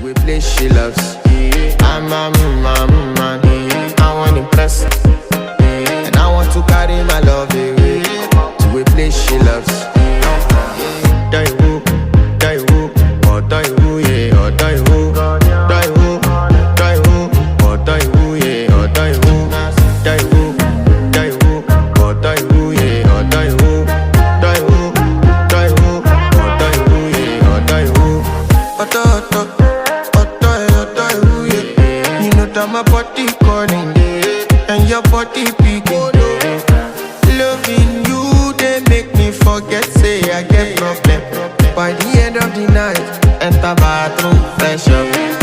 to a place she loves. I'm a man, I want impress, and I want to carry my love away to a place she loves. Die who, or die who, yeah, or die who, die who, or die who, yeah, or die who, or die who, yeah, or die who, or die who, yeah, or die who. You know that my body calling, and your body picking. Loving you, they make me forget, say I get problem. By the end of the night, enter bathroom, fresh up.